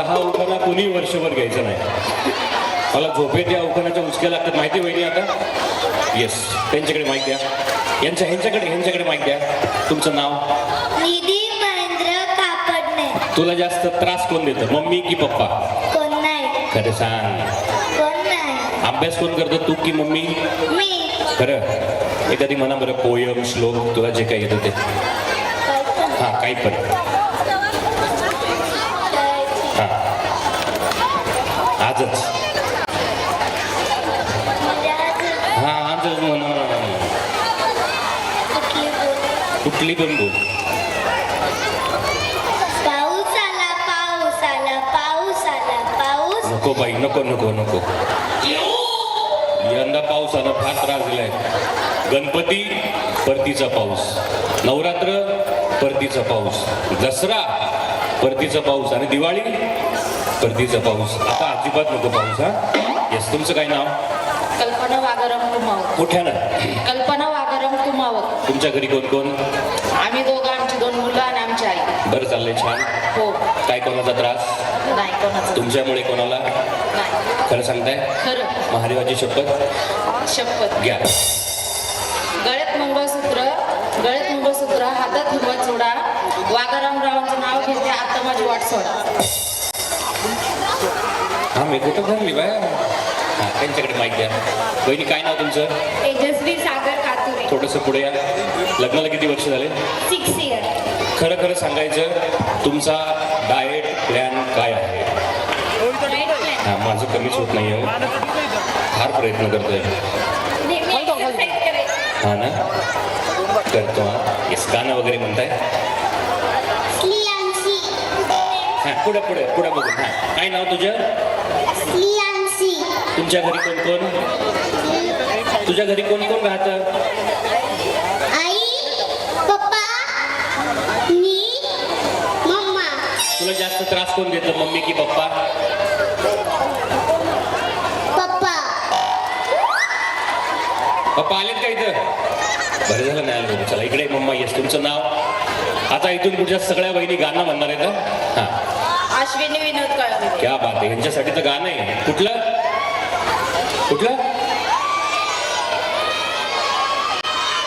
हा उखाणा कोणी वर्षभर घ्यायचा नाही. मला झोपेत या उखाण्याच्या उचक्या लागतात माहिती वहिनी आता. येस, त्यांच्याकडे माईक द्या. ह्यांच्याकडे माईक द्या. तुमचं नाव? निधी महेंद्र कापडणे. तुला जास्त त्रास कोण देतं, मम्मी की पप्पा? कोण नाही. खरं सांग. कोण नाही. अभ्यास कोण करतं, तू की मम्मी? मी. खरं? एखादी म्हणा बरं, पोयम श्लोक तुला जे काही येतं ते. हा, काही पण. हा, आजच. हा, आजच म्हणा. कुठली पण बोल. पाऊस आला, पाऊस आला, पाऊस आला, पाऊस. नको बाई, नको नको नको. यंदा पावसानं फार त्रास दिलाय. गणपती परतीचा पाऊस, नवरात्र परतीचा पाऊस, दसरा परतीचा पाऊस आणि दिवाळी परतीचा पाऊस. आता अजिबात नको पाऊस. हा, येस. तुमचं काय नाव? कल्पना वाघाराम कुमावत. मोठ्यानं. कल्पना वाघाराम कुमावत. तुमच्या घरी कोण कोण? आम्ही दोघं, आमची 2 मुलं आणि आमची आई. बरं चाललंय, छान. हो. काय कोणाचा त्रास? नाही कोणाचं. तुमच्यामुळे कोणाला? नाही. खरं सांगताय? खरं. महादेवाची शपथ? शपथ. घ्या. गळ्यात मंगळसूत्र, हातात हिरवा चुडा, वाघारामरावांचं नाव घेते, आता माझी वाट सोडा. हा, मी कुठं भरली बाय. हा, त्यांच्याकडे माहिती द्या. बहिणी, काय नाव तुमचं? तेजस्वी सागर कातुरे. थोडंसं पुढे या. लग्नाला किती वर्ष झाले? 6 years. खरं खरं सांगायचं, तुमचा डाएट प्लॅन काय आहे? हा, माझं कमीच होत नाही आहे. फार प्रयत्न करतोय. हा ना, करतो. हा, येस. गाणं वगैरे म्हणताय? हा, पुढे पुढे पुढे बघून. हा, काय नाव तुझं? तुमच्या घरी कोण कोण? तुझ्या घरी कोण कोण राहतं? आई, पप्पा, मी, मम्मा. तुला जास्त त्रास कोण देतं, मम्मी की पप्पा? पप्पा. पप्पा आलेत का इथं? बरं झालं नाही आलं. चला इकडे. मम्मा, येस. तुमचं नाव? आता इथून पुढच्या सगळ्या बहिणी गाणं म्हणणार आहेत. हा, अश्विनी विनोद कळवे. क्या बात आहे. यांच्यासाठी तर गाणं आहे. कुठलं कुठलं?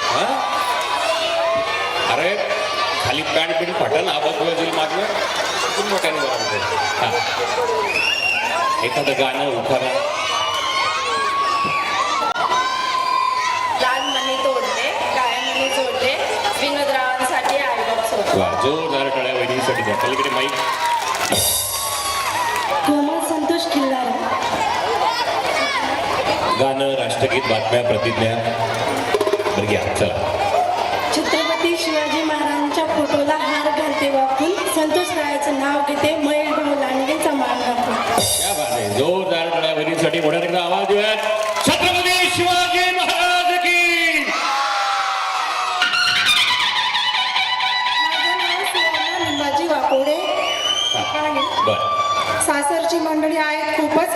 हा, अरे खाली पॅन्ट बिन फाटन, आवाज वाजेल मागणं. खूप मोठ्याने बघा. हा, एखादं गाणं उखाणा. लहान मनी तोडले, काळ्या मनी जोडले, विनोदरावांसाठी आईबाप सोडले. वा, जोरदार टाळ्या वहिनीसाठी द्या. पलीकडे माईक. कोमल संतोष किल्लार. गाणं, राष्ट्रगीत, बातम्या, प्रतिज्ञा. बरं घ्या. चला. छत्रपती शिवाजी महाराजांच्या फोटोला हार घालते वापरून, संतोष रायाचं नाव घेते, महेश भाऊ लांडगेचा मान राखून. क्या बात आहे. जोरदार टाळ्या वहिनीसाठी. मोठ्या एकदा आवाज देऊया. छत्रपती शिवाजी महाराज की. माझं नाव सुवर्णा निंबाजी वाकोडे. बर. सासरची मंडळी आहेत खूपच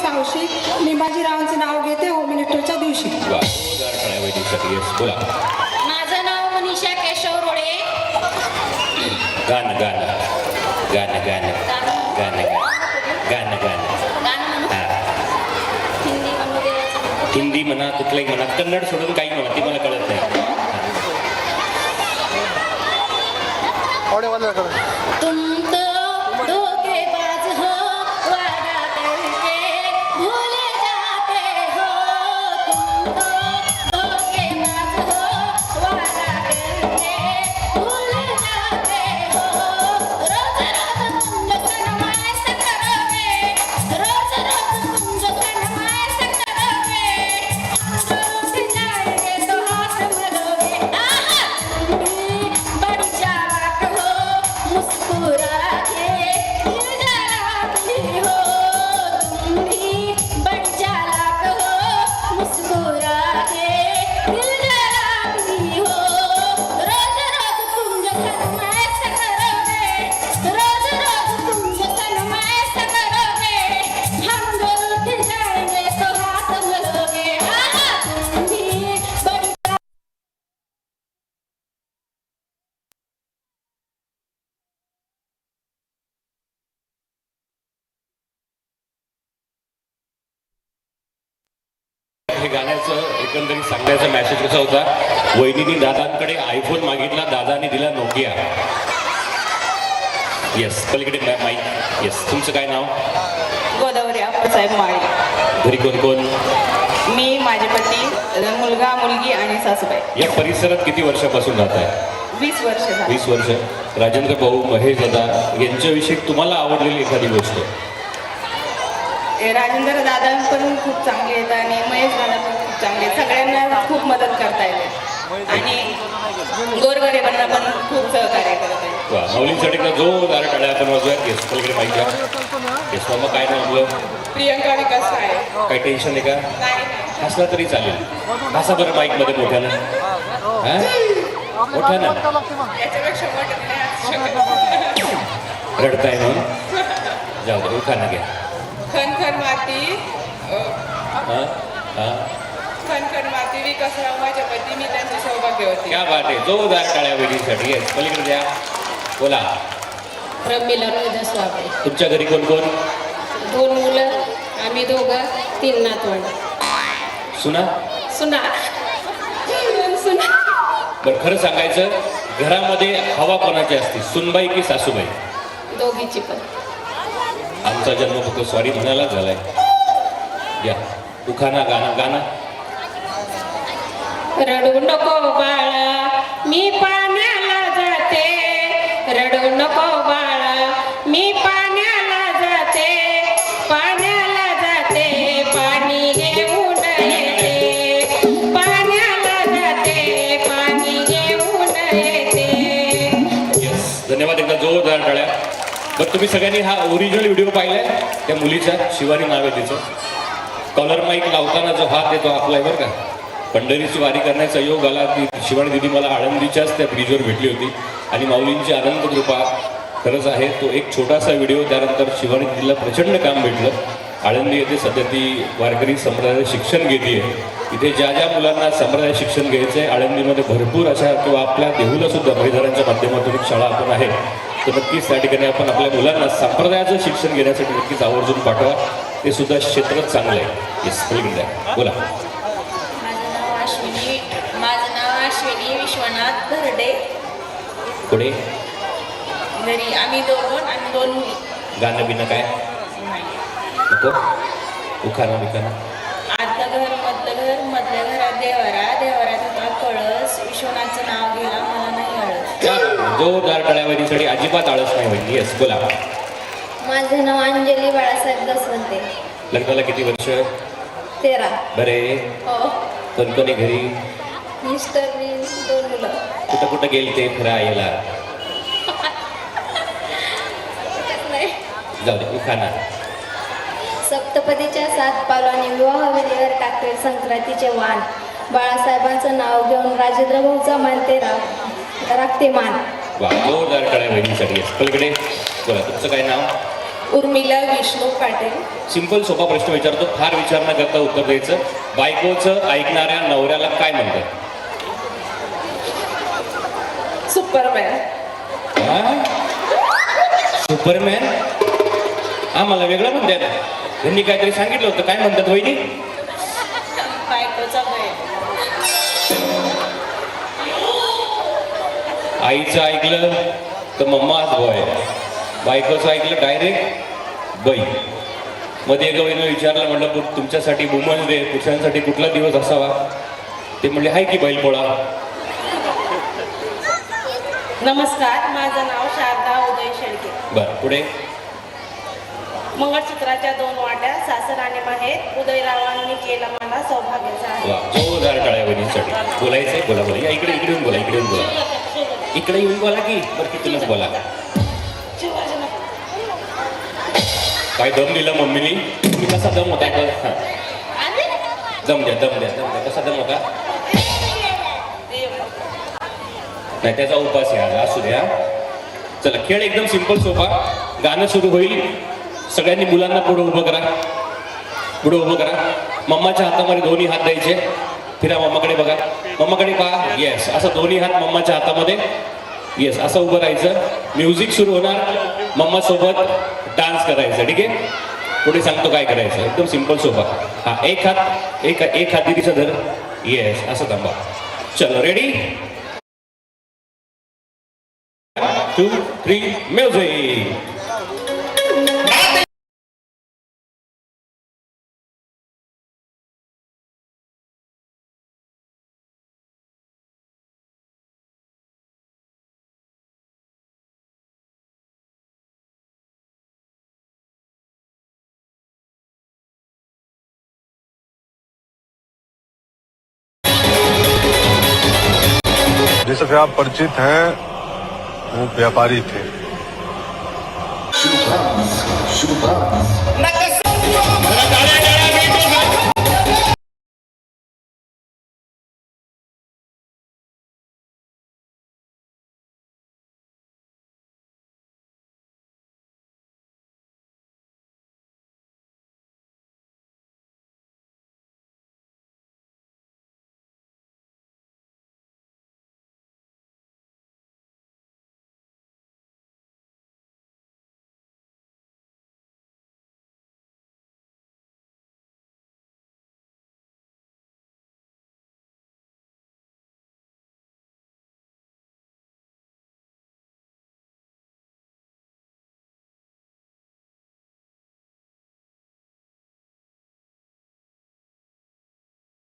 हौशी, निंबाजीरावांचं नाव घेते होम मिनिस्टरच्या दिवशी. वा, जोरदार टाळ्या वहिनीसाठी. येस, बोला. माझं नाव मनीषा केशव रोडे. गाणं गाणं गाणं गाणं गाणं गाणं गाणं. हा, हिंदी मध्ये हिंदी म्हणा, कुठलंही म्हणा, कन्नड सोडून काही म्हणा, ती मला कळत नाही. तुम तो धोखेबाज हो, वादा करके भूल जाते हो. तुम तो धोखेबाज हो, वादा करके भूल जाते हो. रोज रोज मुझे सनमाइश करोगे, रोज रोज मुझे सनमाइश करोगे. हम उठ जाएंगे तो हाथ मलोगे. आहा, बड़ी चालाक हो, हे गाण्याचं एकंदरीत सांगण्याचा मॅसेज कसा होता, वहिनीने दादांकडे आयफोन मागितला, दादाने दिला नोकिया. येस, पलीकडे माईक. येस, तुमचं काय नाव? गोदावरी आप्पासाहेब माळी. घरी कोण कोण? मी, माझे पती, मुलगा, मुलगी आणि सासूबाई. या परिसरात किती वर्षापासून राहत आहे? 20 वर्ष झाली. 20 वर्ष. राजेंद्र भाऊ, महेश दादा यांच्याविषयी तुम्हाला आवडलेली एखादी गोष्ट? राजेंद्र दादा पण खूप चांगले आहेत आणि महेश दादा पण खूप चांगले आहेत. सगळ्यांना खूप मदत करता येते आणि गोरगरिबांना पण खूप सहकार्य करत आहे. वा, माऊलींसाठी का जोरदार टाळ्या आपण वाजूयात. येस, पलीकडे माईक घ्या. येस मामा, काय नाव आपलं? प्रियंका विकास आहे. काही टेन्शन आहे का? नाही. हसला तरी चालेल. हसा बरं माईकमध्ये मोठ्यानं. हा? मोठ्यानं याच्यापेक्षा मोठं नाही असू शकत. रडताय म्हणून जाऊ दे, उखाणा घ्या. खनखन माती हां हां, खनखन माती विकासराव माझ्या पती, मी त्यांचे सौभाग्य होते. क्या बात आहे. जोरदार टाळ्या वेळीसाठी. येस, पलीकडे द्या. बोला. प्रमिला रोहिदास वाबळे. तुमच्या घरी कोण कोण? 2 मुलं, आम्ही दोघं, 3 नातवंड. सुना? सुना सुना बरं, खरं सांगायचं, घरामध्ये हवा कोणाची असते, सुनबाई की सासूबाई? दोघीची पण. आमचा जन्म फक्त सॉरी म्हणायला झालाय. या उखाणा, गाणं गाणं. रडू नको बाळा, मी पाण्याला जाते. रडू नको बाळा, मी पाण्याला जाते. पाण्याला जाते, पाणी घेऊन येते. पाण्याला जाते, पाणी घेऊन येते. येस, धन्यवाद. एकदा जोरदार टाळ्या. बरं, तुम्ही सगळ्यांनी हा ओरिजिनल व्हिडिओ पाहिलाय त्या मुलीचा? शिवानी नाव आहे तिचं. कॉलर माईक लावताना जो हात येतो आपला आहे बरं का. पंढरीची वारी करण्याचा योग आला की शिवानी दिदी मला आळंदीच्याच त्या ब्रिजवर भेटली होती आणि माऊलींची आनंद कृपा खरंच आहे. तो एक छोटासा व्हिडिओ. त्यानंतर शिवानी दिदीला प्रचंड काम भेटलं. आळंदी येथे सध्या ती वारकरी संप्रदाय शिक्षण घेते आहे. इथे ज्या ज्या मुलांना संप्रदाय शिक्षण घ्यायचं आहे, आळंदीमध्ये भरपूर अशा किंवा आपल्या देहूला सुद्धा बळीधरांच्या माध्यमातून एक शाळा आपण आहे. तर नक्कीच त्या ठिकाणी आपण आपल्या मुलांना संप्रदायाचं शिक्षण घेण्यासाठी नक्कीच आवर्जून पाठवा. ते सुद्धा क्षेत्रच चांगलं आहे. येस, बोला. माझं नाव अश्विनी विश्वनाथ धरडे. पुढे घरी आम्ही दोघं आणि 2 मुली. गाणं बिणं काय नको? उखाणा बिखाणा. आतलं घर, मधलं घर, मधल्या घरात देवारा, देवारात होता कळस. विश्वनाथचं नाव घ्यायला मला नाही आळस. जोरदार टाळ्यावादीसाठी अजिबात आळस नाही म्हणजे. येस, बोला. माझं नाव अंजली बाळासाहेब दसवंते. लग्नाला किती वर्ष? 13. बरे. हो. कोणकोणी घरी? मिस्टर, मी, 2 मुलं. कुठं कुठं गेले ते फिरायला? जाऊ दे, उखाणा. सप्तपदीच्या 7 पावलांनी विवाहवेळेवर टाकले संक्रांतीचे वाण. बाळासाहेबांचं नाव घेऊन राजेंद्र भाऊचा मानते राखते मान. वा, जोरदार टाळ्या बहिणीसाठी. येस, पलीकडे बोला. तुमचं काय नाव? उर्मिला विष्णू पाटील. सिंपल सोपा प्रश्न विचारतो, फार विचार न करता उत्तर द्यायचं. बायकोचं ऐकणाऱ्या नवऱ्याला काय म्हणतात? सुपरमॅन. सुपरमॅन? हा, मला वेगळं म्हणतात. त्यांनी काहीतरी सांगितलं होतं. काय म्हणतात वहिनी? बायकोचा बैल. आईचं ऐकलं तर मम्माच बॉय, बायकोचं ऐकलं डायरेक्ट बाई. मध्ये एका वहिनीला विचारलं, म्हटलं तुमच्यासाठी वुमन्स डे, पुरुषांसाठी कुठला दिवस असावा? ते म्हणले हाय की बैलपोळा. नमस्कार, माझं नाव शारदा उदय शेळके. बरं, पुढे. मंगळसूत्राच्या 2 वाट्या, सासर आणि माहेर. उदयरावांनी केला मला सौभाग्याचा आहे. वा, जोरदार टाळ्या बहिणीसाठी. बोलायचंय? बोला बोला. या इकडे, इकडे येऊन बोला, इकडे येऊन बोला. इकडे येऊन बोला की बरं, तिथूनच बोला. काय दम दिला मम्मीनी? मी कसा दम होता? हां, दम द्या, दम द्या, दम द्या. कसा दम होता? नाही, त्याचा उपास आहे आज. असू द्या. चला, खेळ एकदम सिंपल सोपा. गाणं सुरू होईल. सगळ्यांनी मुलांना पुढे उभं करा. पुढे उभं करा. मम्माच्या हातामध्ये दोन्ही हात द्यायचे. फिरा, मम्माकडे बघा. मम्माकडे पहा. येस, असं दोन्ही हात मम्माच्या हातामध्ये. येस, असं उभं राहायचं. म्युझिक सुरू होणार. मम्मा सोबत डान्स करायचं. ठीक आहे? पुढे सांगतो काय करायचं, एकदम सिंपल सोपा. हा एक हात दिदीचा धर. येस, असं थांबा. चलो रेडी, 1 2 3 म्युझिक. जिससे आप परिचित हैं वो व्यापारी थे.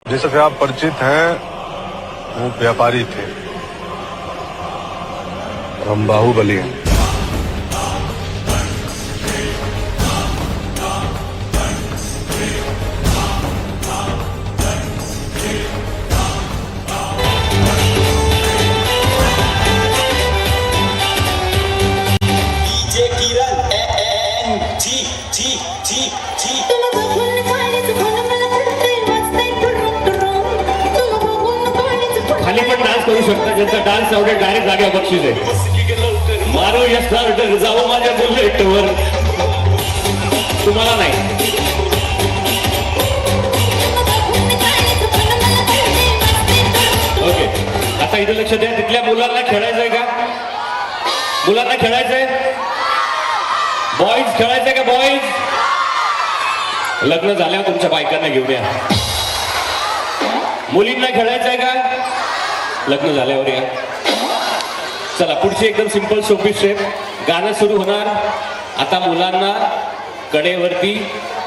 जिससे आप परिचित हैं वो व्यापारी थे. हम बाहुबली हैं. खाली पण डान्स करू शकता, ज्यांचा डान्स आवडेल डायरेक्ट जागेवर बक्षीस आहे. मारो या स्टार्टर जावं माझ्या बुलेटवर, तुम्हाला नाही. ओके, आता इथे लक्ष द्या. तिथल्या मुलांना खेळायचंय का? मुलांना खेळायचंय? बॉईज खेळायचंय का? बॉईज लग्न झाल्यावर तुमच्या बायकांना घेऊन या. मुलींना खेळायचंय का? लग्न झाल्यावर या. चला पुढची एकदम सिंपल सोपी स्टेप. गाणं सुरू होणार. आता मुलांना कडेवरती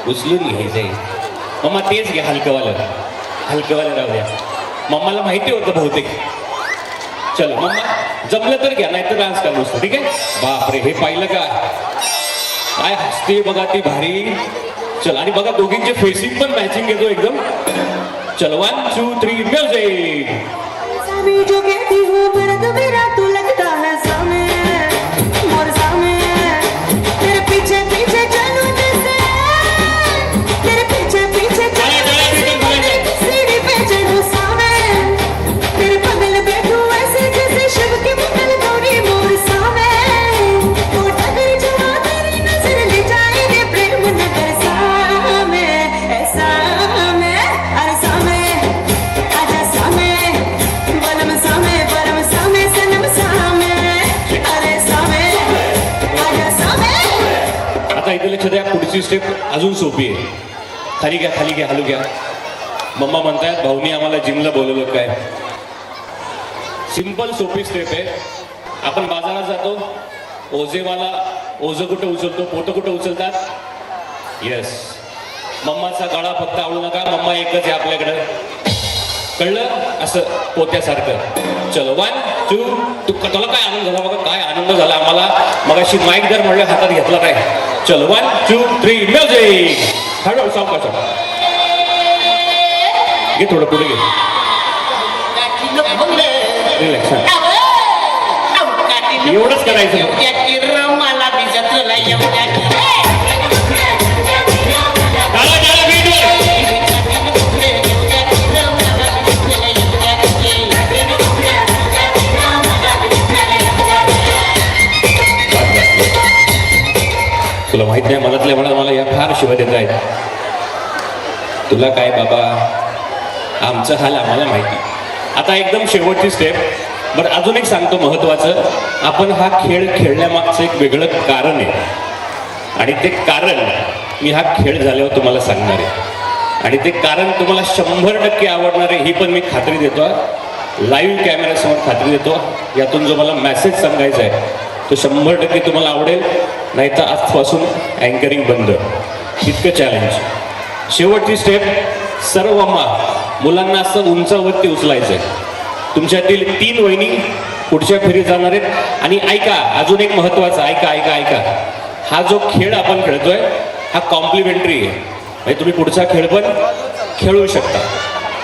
उचलून घ्यायचंय. मम्मा तेच घ्या, हलकवालं राहू द्या. मम्माला माहिती होतं बहुतेक. चलो मम्मा जमलं तर घ्या, नाही तर डान्स करू नसतो. ठीक आहे. बापरे, हे पाहिलं का? काय हसते बघा ती भारी. चल, आणि बघा दोघींचे फेसिंग पण मॅचिंग येतो एकदम. चलो 1 2 3 म्युझिक. जो कहती हूँ मर्द मेरा तू लगता है सामे, मोर सामे. तेरे पीछे पीछे चलूं जैसे, तेरे पीछे पीछे सीढ़ी पे चलूं सामे. तेरे बगल बैठूं ऐसे जैसे शिव की मंगल गौरी मोर सामे. तो डगर जवा तेरी नजर ले जाए रे प्रेम नगर सामे. ऐसा में अरे सामे आजा सामे, परम सामे सनम सामे, अरे सामे आजा सामे. आता इथे लक्ष द्या. पुढची स्टेप अजून सोपी आहे. खाली घ्या, खाली घ्या, हलू घ्या. मम्मा म्हणतायत भाऊनी आम्हाला जिमला बोलवलं काय? सिंपल सोपी स्टेप आहे. आपण बाजारात जातो, ओझेवाला ओझं कुठं उचलतो, पोटं कुठं उचलतात? येस. मम्माचा गळा फक्त आवडू नका, मम्मा एकच आहे आपल्याकडं. कळलं? असं पोत्यासारखं. चलो 1 2. तुला काय आनंद झाला बघा, काय आनंद झाला आम्हाला. मग अशी माईक जर म्हणलं हातात घेतला काय. चलो 1 2 3 म्युझिक. हळूहळू सावकाश घे, थोडं पुढे घे. रिलॅक्स. एवढंच करायचं. तुला माहित नाही, मनातल्या मनात मला या फार शिवाय देत आहेत. तुला काय बाबा, आमचं हाल आम्हाला माहिती. आता एकदम शेवटची स्टेप. बरं अजून एक सांगतो महत्वाचं. आपण हा खेळ खेळण्यामागचं एक वेगळं कारण आहे, आणि ते कारण मी हा खेळ झाल्यावर तुम्हाला सांगणार आहे आणि ते कारण तुम्हाला 100% आवडणार आहे ही पण मी खात्री देतो. लाईव्ह कॅमेऱ्यासमोर खात्री देतो. यातून जो मला मेसेज सांगायचा आहे तो 100% तुम्हाला आवडेल. नाही तर आजपासून अँकरिंग बंद, इतकं चॅलेंज. शेवटची स्टेप, सर्व मुलांना असं उंचावरती उचलायचं आहे. तुमच्यातील 3 वहिनी पुढच्या फेरीत जाणार आहेत. आणि ऐका, अजून एक महत्त्वाचं, ऐका ऐका ऐका, हा जो खेळ आपण खेळतोय हा कॉम्प्लिमेंटरी आहे. म्हणजे तुम्ही पुढचा खेळ पण खेळू शकता.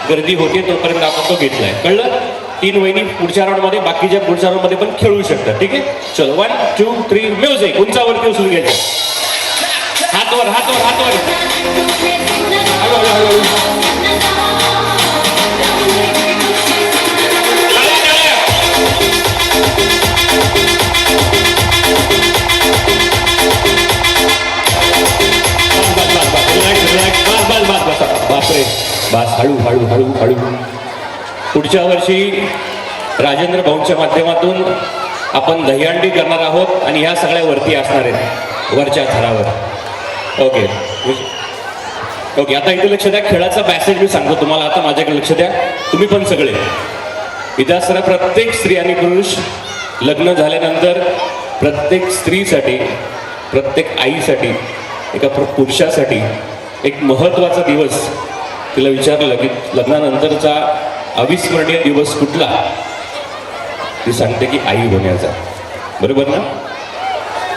गर्दी होते तोपर्यंत आपण तो घेतलाय, कळलं? 3 वहिनी पुढच्या राऊंडमध्ये, बाकीच्या पुढच्या राऊंडमध्ये पण खेळू शकता. ठीक आहे, चलो 1 2 3 म्युझिक. उंचावरती उचलून घ्यायचं. हातवर हातवर हातवर. हळू हळू हळू हळू. बापरे, बास, हळू हळू हळू हळू. पुढच्या वर्षी राजेंद्र भाऊंच्या माध्यमातून आपण दहीहंडी करणार आहोत आणि ह्या सगळ्या वरती असणार आहेत, वरच्या थरावर. ओके ओके, आता इथे लक्ष द्या. खेळाचा मॅसेज मी सांगतो तुम्हाला. आता माझ्याकडे लक्ष द्या, तुम्ही पण सगळे. इथे असणारा प्रत्येक स्त्री आणि पुरुष लग्न झाल्यानंतर प्रत्येक स्त्रीसाठी, प्रत्येक आईसाठी, एका पुरुषासाठी एक महत्त्वाचा दिवस. तिला विचारलं की लग्नानंतरचा अविस्मरणीय दिवस कुठला, ती सांगते की आई होण्याचा. बरोबर ना?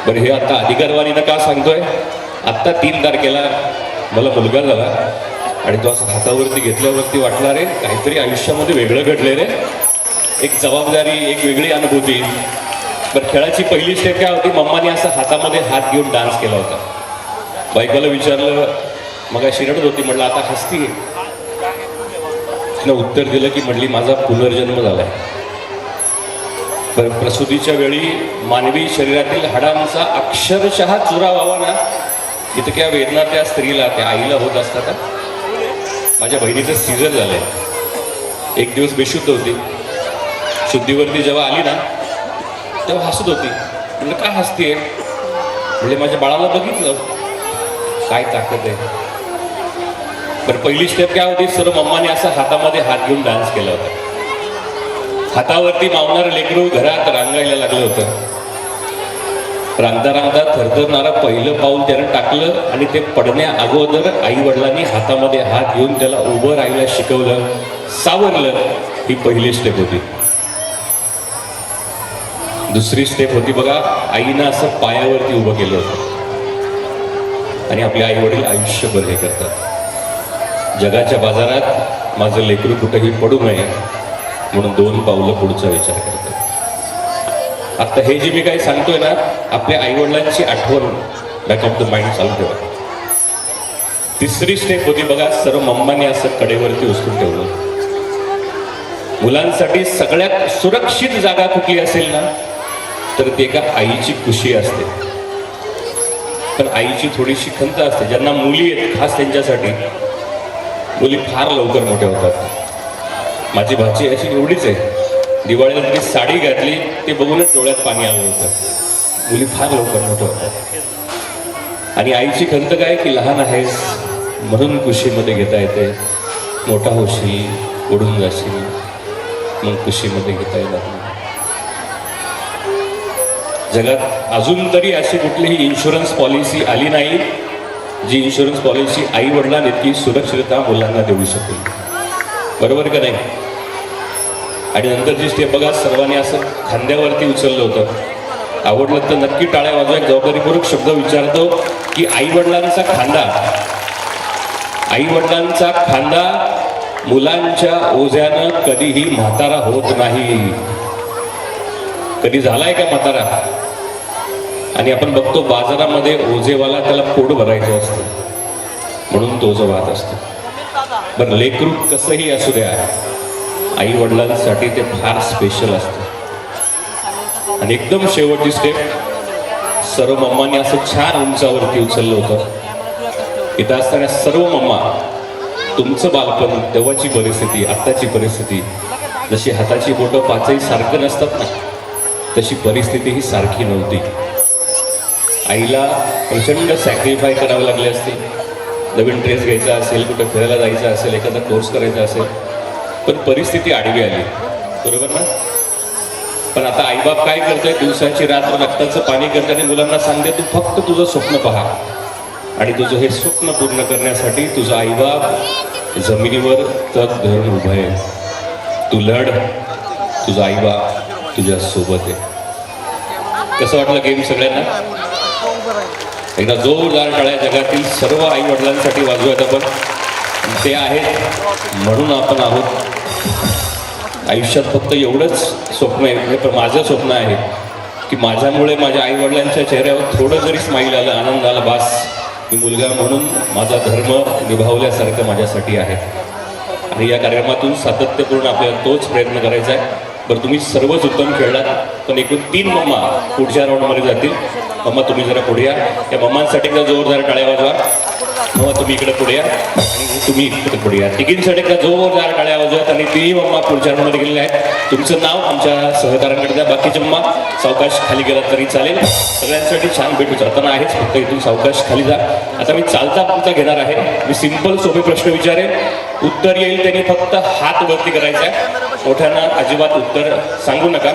बरं, हे आता अधिकारवाणीनं का सांगतोय? आत्ता 3 तारखेला मला मुलगा झाला आणि तो असं हातावरती घेतल्यावरती वाटला रे काहीतरी आयुष्यामध्ये वेगळं घडले रे, एक जबाबदारी, एक वेगळी अनुभूती. बरं, खेळाची पहिली स्टेप काय होती? मम्माने असं हातामध्ये हात घेऊन डान्स केला होता. बायकोला विचारलं, मग शिरडत होती, म्हटलं आता हसती. तिनं उत्तर दिलं की म्हटली माझा पुनर्जन्म झालाय. बरं, प्रसूतीच्या वेळी मानवी शरीरातील हाडांचा अक्षरशः चुरा व्हावा ना, इतक्या वेदना त्या स्त्रीला, त्या आईला होत असतात. माझ्या बहिणीचं सीझर झालंय. एक दिवस बेशुद्ध होती. शुद्धीवरती जेव्हा आली ना तेव्हा हसत होती. म्हणजे का हसतीये? म्हणजे माझ्या बाळाला बघितलं, काय ताकद आहे. बरं, पहिली स्टेप काय होती? सर्व मम्माने असं हातामध्ये हात घेऊन डान्स केला होता. हातावरती मावणारं लेकरू घरात रांगायला लागलं होतं. रांगता रांगता थरथरणारा पहिलं पाऊल त्यानं टाकलं आणि ते पडण्या अगोदर आई वडिलांनी हातामध्ये हात घेऊन त्याला उभं राहायला शिकवलं, सावरलं. ही पहिली स्टेप होती. दुसरी स्टेप होती बघा, आईनं असं पायावरती उभं केलं होतं. आणि आपले आई वडील आयुष्यभर हे करतात, जगाच्या बाजारात माझं लेकरू कुठेही पडू नये म्हणून 2 पावलं पुढचा विचार करतात. आता हे जे मी काही सांगतोय ना, आपल्या आईवडिलांची आठवण बॅक ऑफ द माइंड चालू ठेवा. तिसरी स्टेप होती बघा, सर्व मम्माने असं कडेवरती उचलून ठेवलं. मुलांसाठी सगळ्यात सुरक्षित जागा कुठली असेल ना, तर ती एका आईची कुशी असते. पण आईची थोडीशी खंत असते. ज्यांना मुली आहेत खास त्यांच्यासाठी, मुली फार लवकर मोठ्या होतात. माझी भाची अशी एवढीच आहे, दिवाळीला तरी साडी घातली ते बघूनच डोळ्यात पाणी आलं होतं. मुली फार लवकर मोठ्या होतात. आणि आईची खंत काय की लहान आहेस म्हणून कुशीमध्ये घेता येते, मोठा होशील उडून जाशील मग कुशीमध्ये घेता येणार नाही. जगात अजून तरी अशी कुठलीही इन्शुरन्स पॉलिसी आली नाही जी इन्शुरन्स पॉलिसी आई वडिलांना इतकी सुरक्षितता मुलांना देऊ शकेल. बरोबर का नाही? आणि नंतरची स्टेप बघा, सर्वांनी असं खांद्यावरती उचललं होतं. आवडलं तर नक्की टाळ्या वाजवा. एक जबाबदारीपूर्वक शब्द विचारतो की आई वडिलांचा खांदा मुलांच्या ओझ्यानं कधीही म्हातारा होत नाही. कधी झालाय का म्हातारा? आणि आपण बघतो बाजारामध्ये ओझेवाला त्याला पोट भरायचं असतं म्हणून तो जो वाहत असतो. बरं, लेकरू कसंही असू द्या, आई वडिलांसाठी ते फार स्पेशल असतं. आणि एकदम शेवटची स्टेप, सर्व मम्माने असं छान उंचावरती उचललं होतं. इथं असताना सर्व मम्मा, तुमचं बालपण, तेव्हाची परिस्थिती, आत्ताची परिस्थिती, जशी हाताची बोटं 5ही सारखं नसतात ना, तशी परिस्थिती ही सारखी नव्हती. आईला प्रचंड सॅक्रिफाय करावे लागले असतील. नवीन ड्रेस घ्यायचा असेल, कुठं फिरायला जायचं असेल, एखादा कोर्स करायचा असेल, पण परिस्थिती आडवी आली, बरोबर ना? पण आता आईबाप काय करतोय, दिवसाची रात्र रक्ताचं पाणी करते आणि मुलांना सांगते तू फक्त तुझं स्वप्न पहा, आणि तुझं हे स्वप्न पूर्ण करण्यासाठी तुझा आईबाप जमिनीवर तग धरून उभं आहे. तू लढ, तुझा आईबाप तुझ्या सोबत आहे. कसं वाटलं गेम सगळ्यांना? एकदा जोरदार टाळ्या जगातील सर्व आई वडिलांसाठी वाजवूयात आपण. ते आहेत म्हणून आपण आहोत. आयुष्यात फक्त एवढंच स्वप्न आहे, हे पण माझं स्वप्न आहे की माझ्यामुळे माझ्या आई वडिलांच्या चेहऱ्यावर थोडं जरी स्माईल आलं, आनंद आला, बास, मी मुलगा म्हणून माझा धर्म निभावल्यासारखं माझ्यासाठी आहे. आणि या कार्यक्रमातून सातत्यपूर्ण आपल्याला तोच प्रयत्न करायचा आहे. बरं, तुम्ही सर्वच उत्तम खेळलात, पण एकूण 3 मम्मा पुढच्या राऊंडमध्ये जातील. मम्मा तुम्ही जरा पुढे या. त्या मम्मांसाठी एकदा जोरदार टाळ्या वाजवा. मम्मा तुम्ही इकडे पुढे या आणि तुम्ही इकडे पुढे या. तिघींसाठी एकदा जोरदार टाळ्या वाजवत आणि 3 मम्मा पुढच्या राऊंडमध्ये गेलेल्या आहेत. तुमचं नाव आमच्या सहकाऱ्यांकडे द्या. बाकीचे मम्मा सावकाश खाली गेलात तरी चालेल. सगळ्यांसाठी छान भेट उचलताना आहेच, फक्त इथून सावकाश खाली जा. आता मी चालता पुरता घेणार आहे. मी सिंपल सोपे प्रश्न विचारेन, उत्तर येईल त्यांनी फक्त हात वरती करायचा आहे. मोठ्यांना अजिबात उत्तर सांगू नका.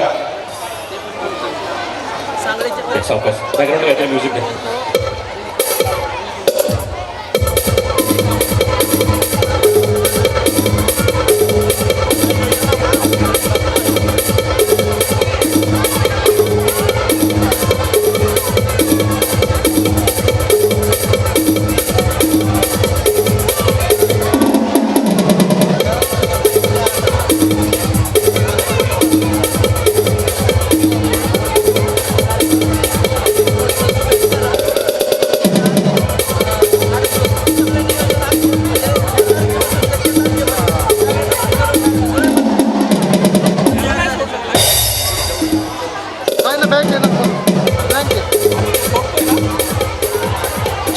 सावकाश बॅकग्राऊंड काहीतरी म्युझिक द्या.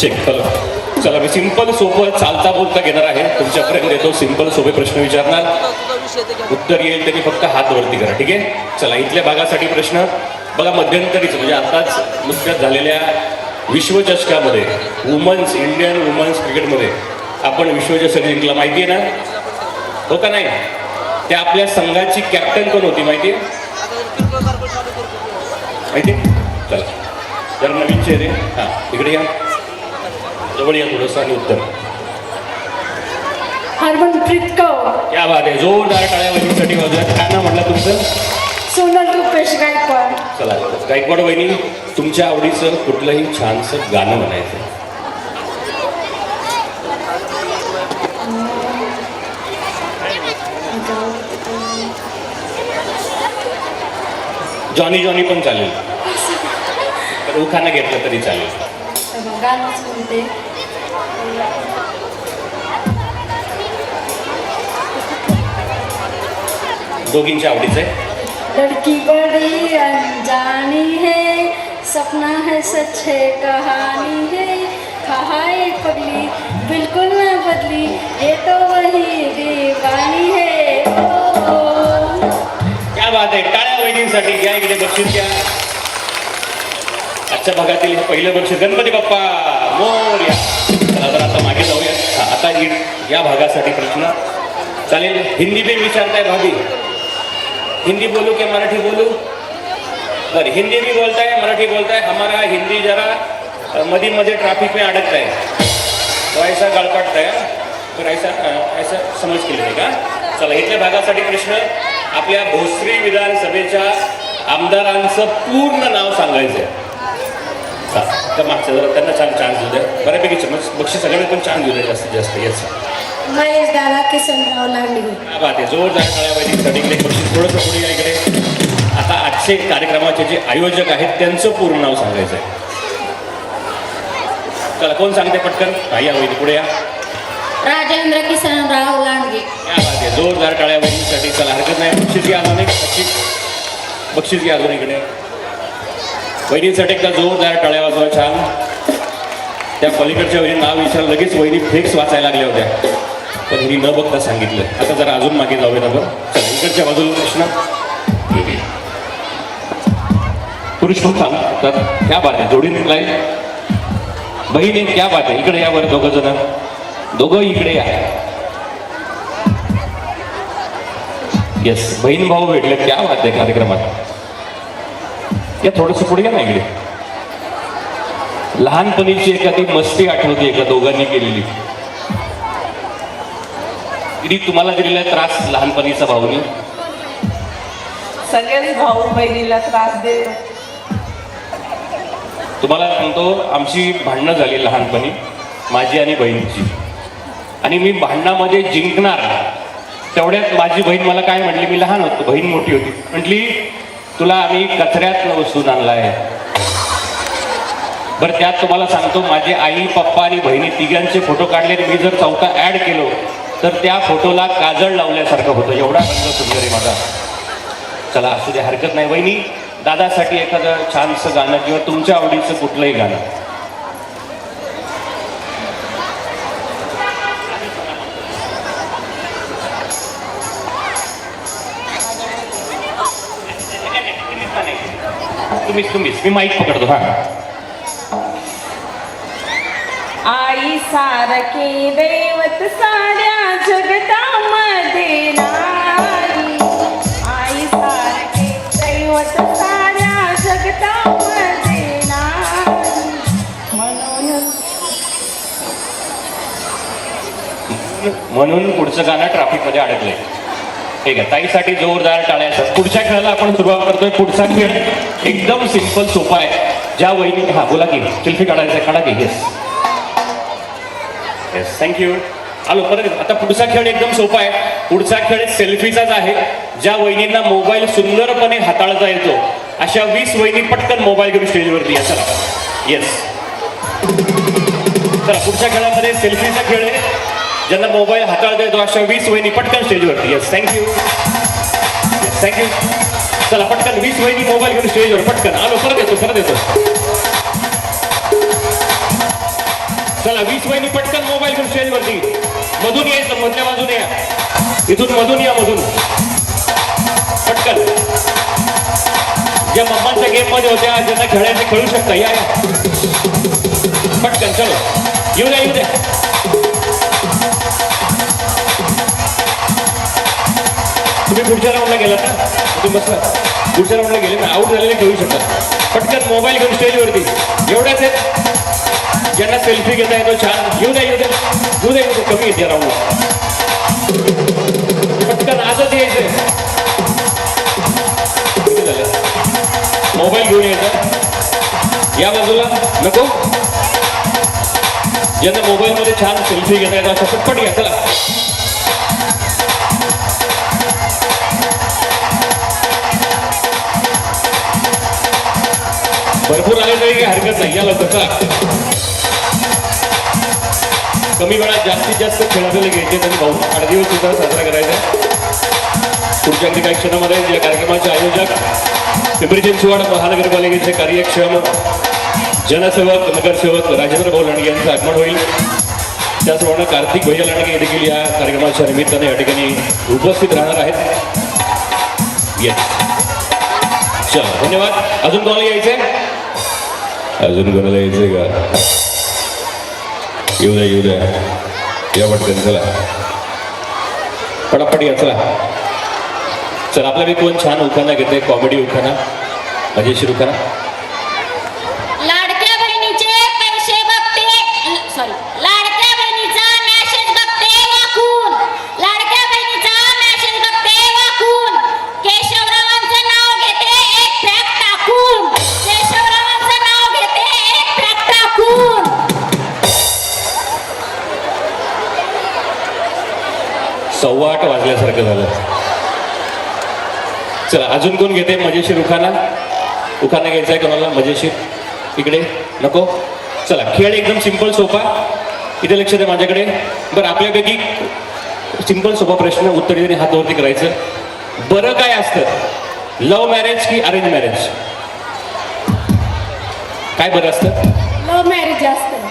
Check hello. चला, मी सिंपल सोपं चालता बोलता घेणार आहे. तुमच्यापर्यंत येतो, सिंपल सोपे प्रश्न विचारणार, उत्तर येईल त्यांनी फक्त हात वरती करा. ठीक आहे? चला, इथल्या भागासाठी प्रश्न बघा. मध्यंतरीच म्हणजे आताच नुकत्याच झालेल्या विश्वचषकामध्ये इंडियन वुमन्स क्रिकेटमध्ये आपण विश्वचषक जिंकला, माहिती आहे ना? हो का नाही? त्या आपल्या संघाची कॅप्टन कोण होती माहिती आहे? माहिती? चला, जर नवीन चेहरे हां इकडे या, जवळ या थोडंसं आणि उत्तर. हरमनप्रीत कौर. क्या बात आहे, जोरदार टाळ्या वहिनीसाठी वाजवा. काय नाव म्हटलं तुमचं? सोनल रुपेश गायकवाड. चला, गायकवाड वहिनी, तुमच्या आवडीचं कुठलंही छानसं गाणं म्हणायचं. जॉनी जॉनी पण चालेल, तर उखाणं घेतलं तरी चालेल. गाणंच म्हणते. दोघींच्या आवडीचं आहे. लड़की बड़ी अनजानी है, सपना है सच है कहानी है, कहाई पगली बिल्कुल न बदली, ये तो वही दीवानी है. क्या बात आहे, टाळ्या वहिनींसाठी. घ्या इकडे बक्षीस घ्या. आजच्या भागातील हे पहिलं बक्षीस. गणपती बाप्पा मोरया. चला, तर आता मागे जाऊया. आता या भागासाठी प्रश्न चालेल. हिंदी में विचारताय भाभी, हिंदी बोलू क्या मराठी बोलू? बरं, हिंदी भी बोलता है, मराठी बोलता है. हमारा हिंदी जरा मधी मध्ये ट्रैफिक में अटकता है, तो ऐसा गळपाटता है, तर ऐसा समज केले नाही का? चला, इथल्या भागासाठी प्रश्न. आपल्या भोसरी विधानसभेच्या आमदारांचं पूर्ण नाव सांगायचं आहे. तर मागच्या जरा त्यांना छान चान्स देऊ द्या. बऱ्यापैकी बक्षीस सगळ्यांना पण चान्स देऊ द्या जास्तीत जास्त. येस, महेश दादा किसनराव लांडगे. क्या बात आहे, जोरदार टाळ्या वहिनींसाठी. इकडे बक्षीस थोडंसं पुढे या इकडे. आता आजचे कार्यक्रमाचे जे आयोजक आहेत त्यांचं पूर्ण नाव सांगायचं आहे. चला, कोण सांगते पटकन? या वहिनी पुढे या. राजेंद्र किसनराव लांडगे. क्या बात आहे, जोरदार टाळ्या वहिनींसाठी. चला, हरकत नाही. बक्षीस घ्या अजून एक. बक्षीस घ्या अजून इकडे. वहिनींसाठी एकदा जोरदार टाळ्या वाजवा. छान. त्या पलीकडच्या वहिनी नाव विचारलं, लगेच वहिनी फ्लेक्स वाचायला लागल्या होत्या, पण हिने न बघता सांगितलं. आता जरा अजून मागे जाऊयात आपण. चला, इकडच्या बाजूला प्रश्न. पुरुष पण सांगतात क्या बात आहे, जोडी निघलाय बहीण आहे, क्या बात आहे. इकडे या बरं दोघं जण, दोघं इकडे या. येस, बहीण भाऊ भेटले, क्या बात आहे कार्यक्रमात. या थोडस पुढे या ना इकडे. लहानपणीची एखादी मस्ती आठवते एका दोघांनी केलेली, किती तुम्हाला दिलेला त्रास लहानपणीचा भाऊनी. सगळेच भाऊ बहिणीला त्रास देतो. तुम्हाला सांगतो, आमची भांडणं झाली लहानपणी, माझी आणि बहिणीची. आणि मी भांडणामध्ये जिंकणार तेवढ्यात माझी बहीण मला काय म्हटली, मी लहान होतो, बहीण मोठी होती, म्हटली तुला आम्ही कचऱ्यात उचलून आणलाय. बरं, त्यात तुम्हाला सांगतो, माझे आई पप्पा आणि बहिणी तिघांचे फोटो काढले. मी जर चौथा ऍड केलो तर त्या फोटोला काजळ लावल्यासारखं होतं, एवढा रंग सुंदर आहे माझा. चला असू दे, हरकत नाही. वहिनी, दादासाठी एखादं छानसं गाणं किंवा तुमच्या आवडीचं कुठलंही गाणं. तुम्हीच मी माईक पकडतो. हा, आई सारखे दैवत साऱ्या जगतामध्ये नाही. आई सारखे दैवत साऱ्या जगतामध्ये नाही. म्हणून पुढचं गाणं ट्रॅफिकमध्ये अडकलंय. ठीक आहे, ताईसाठी जोरदार टाळ्या. पुढच्या खेळाला आपण सुरुवात करतोय. पुढचा खेळ एकदम सिंपल सोपा आहे. ज्या वहिनी, हा बोला की सेल्फी काढायचा, काढा की. Yes yes, thank you. आलो परत. आता पुढचा खेळ एकदम सोपा आहे. पुढचा खेळ सेल्फीचाच आहे. ज्या वहिनींना मोबाईल सुंदरपणे हाताळता येतो अशा 20 वहिनी पटकन मोबाईल घेऊन स्टेजवरती या. चला. येस, चला पुढच्या खेळामध्ये सेल्फीचा खेळ आहे. ज्यांना मोबाईल हाताळता येतो अशा 20 वहिनी पटकन स्टेजवरती. Yes, thank you. Yes, thank you. चला पटकन 20 वहिनी मोबाईल घेऊन स्टेजवर पटकन. आलो, परत येतो. चला 20 वहिनी पटकन मोबाईल घेऊन स्टेजवरती. मधून यायचं, मधल्या बाजूने या. इथून मधून या, मधून पटकन. ज्या मम्मांच्या गेम मध्ये होत्या, ज्यांना खेळायचे खेळू शकता, या पटकन. चलो, येऊ द्या. तुम्ही पुढच्या राऊंडला गेलात ना, तुम्ही बसला. पुढच्या राऊंडला गेले ना, आऊट झालेले खेळू शकतात. पटकन मोबाईल घेऊन स्टेजवरती. एवढ्याच आहेत ज्यांना सेल्फी घेता येतो. छान, येऊ द्या. कमी येते राऊंडला. पटकन आजच यायचंय. मोबाईल घेऊन यायचा. या बाजूला नको. ज्यांना मोबाईल मध्ये छान सेल्फी घेता येतो अशा पटपट घ्या. चला, भरपूर आले तरी काही हरकत नाही. या लवकर. कमी वेळात जास्तीत जास्त खेळाडूला घ्यायचे त्यांनी भाऊ वाढदिवस सुद्धा साजरा करायचा. पुढच्या काही क्षणामध्ये या कार्यक्रमाचे आयोजक पिंपरी चिंचवड महानगरपालिकेचे कार्यक्षम जनसेवक नगरसेवक राजेंद्र भाऊ लांडगे यांचं आगमन होईल. त्याचप्रमाणे कार्तिक भैया लांडगे देखील या कार्यक्रमाच्या निमित्ताने या ठिकाणी उपस्थित राहणार आहेत. येस, चला, धन्यवाद. अजून कोणाला यायचंय? अजून कोणाला यायचंय का? येऊ द्या. या पटकन. चला पटापट या. चला आपल्याकडे कोण छान उखाणा घेते, कॉमेडी उखाणा, मजेशीर उखाणा. लाडक्या बहिणीचे पैसे बघते, लाडक्या बहिणीचा मॅसेज बघते वाकून. लाडक्या बहिणीचा मॅसेज बघते वाकून. केशवरावांचं नाव घेते एक फॅक टाकून. केशवरावांचं नाव घेते एक फॅक टाकून. 8:15 वाजल्यासारखं झालं. चला अजून कोण घेते मजेशीर उखाणा घ्यायचा आहे कोणाला? मजेशीर इकडे नको. चला खेळ एकदम सिंपल सोपा. इथे लक्ष द्या माझ्याकडे. बरं, आपल्यापैकी सिंपल सोपा प्रश्न उत्तर देणे हात वरती करायचं. बरं काय असतं, लव्ह मॅरेज की अरेंज मॅरेज? काय बरं असतं? लव्ह मॅरेज असतं.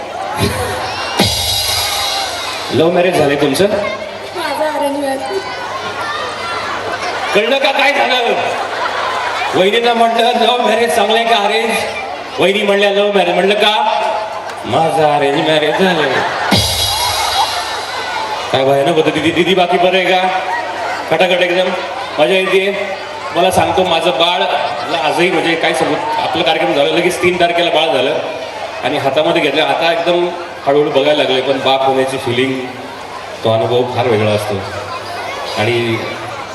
लव्ह मॅरेज झालंय तुमचं? माझं अरेंज मॅरेज. कळलं का काय झालं? वहिनींना म्हटलं लव्ह मॅरेज चांगलंय का अरेंज? वहिनी म्हणल्या लव्ह मॅरेज. म्हणलं का? माझं अरेंज मॅरेज झालंय. काय भयानक होतं. दिदी बाकी बरं आहे का? खटाखट एकदम मजा येते. मला सांगतो माझं बाळ आजही म्हणजे काय सांगू, आपलं कार्यक्रम झालं लगेच 3 तारखेला बाळ झालं आणि हातामध्ये घेतलं. आता एकदम हळूहळू बघायला लागले. पण बाप होण्याची फिलिंग, तो अनुभव फार वेगळा असतो. आणि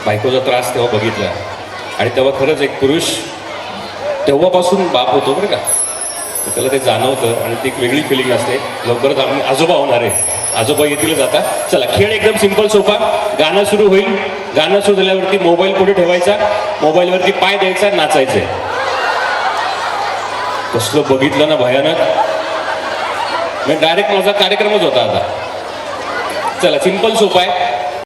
बायकोचा त्रास तेव्हा बघितला आणि तेव्हा खरंच एक पुरुष तेव्हापासून बाप होतो बरं का. तर त्याला ते जाणवतं आणि ती एक वेगळी फिलिंग असते. लवकरच आम्ही आजोबा होणार आहे. आजोबा येतीलच आता. चला खेळ एकदम सिंपल सोपा. गाणं सुरू होईल. गाणं सुरू झाल्यावरती मोबाईल पुढे ठेवायचा, मोबाईलवरती पाय द्यायचा, नाचायचंय. कसलं बघितलं ना भयानक. म्हणजे डायरेक्ट माझा कार्यक्रमच होता आता. चला सिंपल सोपा आहे.